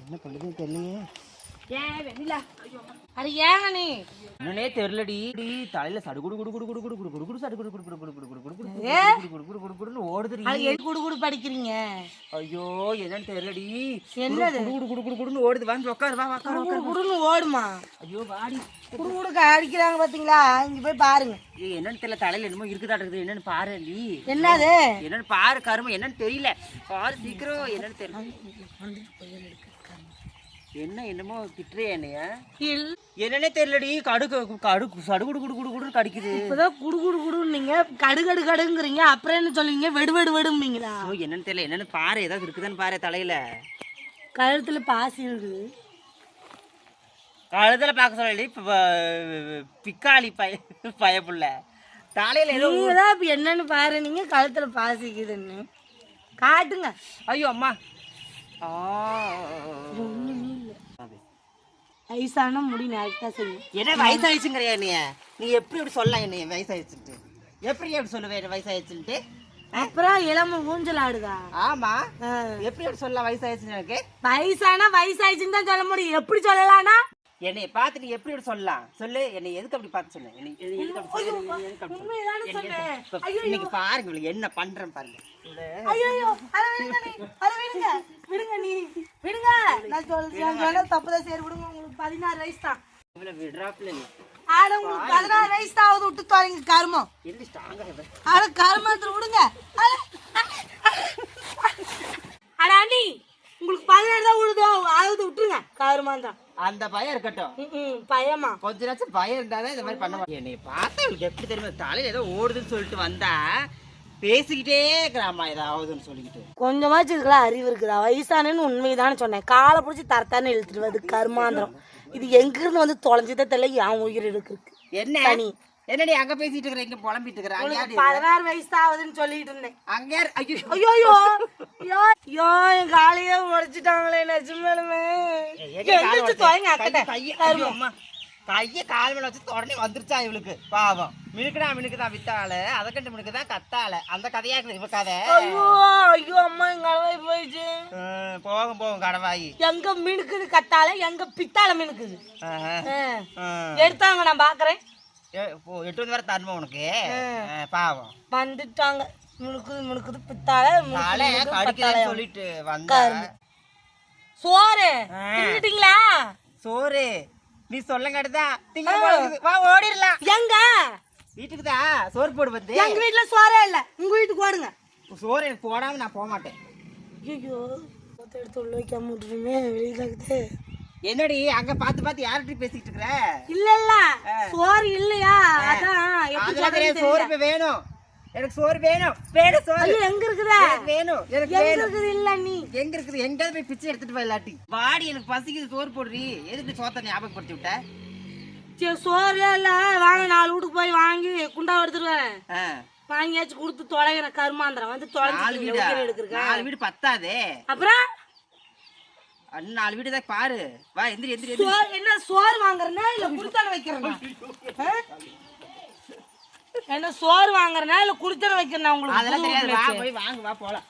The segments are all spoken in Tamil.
என்ன பண்ணுறதுன்னு தெரியலையே. ஏன் வெண்ணிலா அது ஏங்க நீ என்னன்னே தெரியலடி. தலையில சடுகுடு குடு குடு குடு குடு குடு குடு குடு சடுகுடு குடு குடு குடு குடு குடு குடு குடு குடு குடு குடுன்னு ஓடுதுடி. அது எது குடு குடு படிக்கிறீங்க? ஐயோ என்னன்னு தெரியலடி. என்னது குடு குடு குடு குடுன்னு ஓடுது. வந்து உட்காரு வா உட்காரு குடு குடுன்னு ஓடுமா? ஐயோ வாடி. குடு குடுக்க அடிக்கிறாங்க பாத்தீங்களா? இங்க போய் பாருங்க. என்னன்னு தெரியல. தலையில என்னமோ இருக்குதாட்டுறது. என்னன்னு பாரு நீ. என்னது என்னன்னு பாரு. கரும என்னன்னு தெரியல. பாரு சீக்கிரம். என்னன்னு தெரியல. என்ன என்னமோ திட்டுறே என்னைய. என்னன்னே தெரியலடி. கடுகு கடுகு சடுகுடு குடு குடு குடுன்னு கடிக்குது. இப்பதான் குடு குடு குடுன்னீங்க, கடுகடு கடுங்குறீங்க. அப்புறம் என்ன சொல்லுவீங்க? வெடு வெடு வெடும்பீங்களா? என்னன்னு தெரியல. என்னன்னு பாரு. ஏதாவது இருக்குதான்னு பாரு. தலையில கழுத்துல பாசி இருக்குது. கழுத்துல பார்க்க சொல்லி பிக்காளி பயப்புள்ள தலையில ஏதோ இப்ப என்னன்னு பாரு. நீங்க கழுத்துல பாசிக்குதுன்னு காட்டுங்க. ஐயோ அம்மா. வயசான முடி நாய்க்கா செய்யும். என்ன வயசாயிடுச்சுங்கிறியா நீ? நீ எப்படி இப்படி சொல்லலாம் என்னைய வயசாயிடுச்சுட்டு? எப்படி எப்படி சொல்லுவேன் வயசாயிடுச்சுட்டு? அப்புறம் இளம ஊஞ்சல் ஆடுதா? ஆமா. எப்படி எப்படி சொல்லலாம் வயசாயிடுச்சுன்னு? எனக்கு வயசாயிடுச்சுன்னு தான் சொல்ல முடியும். எப்படி சொல்லலாம்னா என்னைய பார்த்து நீ எப்படி எப்படி சொல்லலாம்? சொல்லு. என்னை எதுக்கு அப்படி பார்த்து சொன்ன? இன்னைக்கு பாருங்க என்ன பண்றேன் பாருங்க. விடுங்க நீ விடுங்க. நான் சொல்றேன் தப்புதான். சரி விடுங்க. உங்களுக்கு 16 வயசு தான். விடுறாப்புல உங்களுக்கு 16 வயசு தான் ஆகுது. விட்டு தோறீங்க கருமம். அட கருமத்துல விடுங்க. அட ஆண்டி உங்களுக்கு 17 தான் விழுதோ ஆகுது. விட்டுருங்க கருமான் தான். அந்த பயம் இருக்கட்டும். பயமா கொஞ்ச நேரம் பயம் இருந்தாதான் இந்த மாதிரி பண்ண மாட்டேன். என்னை பார்த்தா அவளுக்கு எப்படி தெரியுமா? தலையில ஏதோ ஓடுதுன்னு சொல்லிட்டு வந்தா பேசிக்கிட்டே இருக்கிறாமா ஏதாவதுன்னு சொல்லிக்கிட்டு. கொஞ்சமாச்சும் இதுக்கெல்லாம் அறிவு இருக்குதா? வயசானு உண்மைதானே சொன்னேன். காலை பிடிச்சி தரத்தானே இழுத்துட்டு வருது கருமாந்திரம். இது எங்க இருந்து வந்து தொலைஞ்சதே தெரியல. என் உயிர் இருக்கு. என்ன நீ என்னடி அங்க பேசிட்டு இருக்கிற? இங்க புலம்பிட்டு இருக்கிற? 16 வயசு ஆகுதுன்னு சொல்லிட்டு இருந்தேன். அங்க ஐயோ ஐயோ என் காலையே உடைச்சிட்டாங்களே நிஜமாலுமே. கைய கால் மேல வச்சு உடனே வந்துருச்சா இவளுக்கு? பாவம். மினுக்குதான் வித்தாள. அதை கண்டு மினுக்குதான் கத்தாள. அந்த கதையா இருக்குது இவ கதை. ஐயோ அம்மா எங்க கடவாய் போயிடுச்சு. போகும் கடவாயி. எங்க மினுக்குது கத்தால, எங்க பித்தால மினுக்குது. எடுத்தாங்க நான் பாக்குறேன். 8 வர தருமா உனக்கு? பாவம் வந்துட்டாங்க. முழுக்குது பித்தால சொல்லிட்டு வந்தாங்க. சோறு தின்னுட்டீங்களா? சோறு நீ சொல்லங்கடுதான் ஓடிடலாம். எங்க வீட்டுக்குதான் சோறு போடு வந்து. எங்க வீட்டுல சோறே இல்ல. உங்க வீட்டுக்கு ஓடுங்க. சோறு எனக்கு போடாம நான் போக மாட்டேன். ஐயோ எடுத்து உள்ள வைக்காம விட்டுருமே. வெளியில என்னடி அங்க பாத்து யார்கிட்ட பேசிட்டு இருக்கிற? இல்ல சோறு இல்லையா? அதான் சோறு வேணும். எனக்கு சோறு வேணும். சோறு எங்க இருக்குதா? வேணும். எனக்கு இருக்குது. இல்ல நீ எங்க இருக்குது? எங்கயாவது போய் பிச்சை எடுத்துட்டு போய் இல்லாட்டி வாடி. எனக்கு பசிக்குது. சோறு போடுறீ. எதுக்கு சோத்த ஞாபகப்படுத்தி விட்ட? சரி சோறு இல்ல வாங்க. 4 வீட்டுக்கு போய் வாங்கி குண்டா எடுத்துட்டு வரேன். வாங்கியாச்சும் கொடுத்து தொலைகிற கருமாந்திரம் வந்து தொலைஞ்சு 4 வீடு பத்தாதே. அப்புறம் 4 வீடு தான் பாரு. வா எந்திரி. என்ன சோறு வாங்குறனா இல்ல குடித்தான வைக்கிறனா? என்ன சோறு வாங்குறனா இல்ல குடித்தான வைக்கிறனா? உங்களுக்கு அதெல்லாம் தெரியாது. வா போய் வாங்க. வா போலாம்.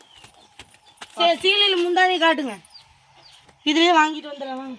சரி சீலையில முந்தானே காட்டுங்க. இதுலயே வாங்கிட்டு வந்துடுறேன். வாங்க.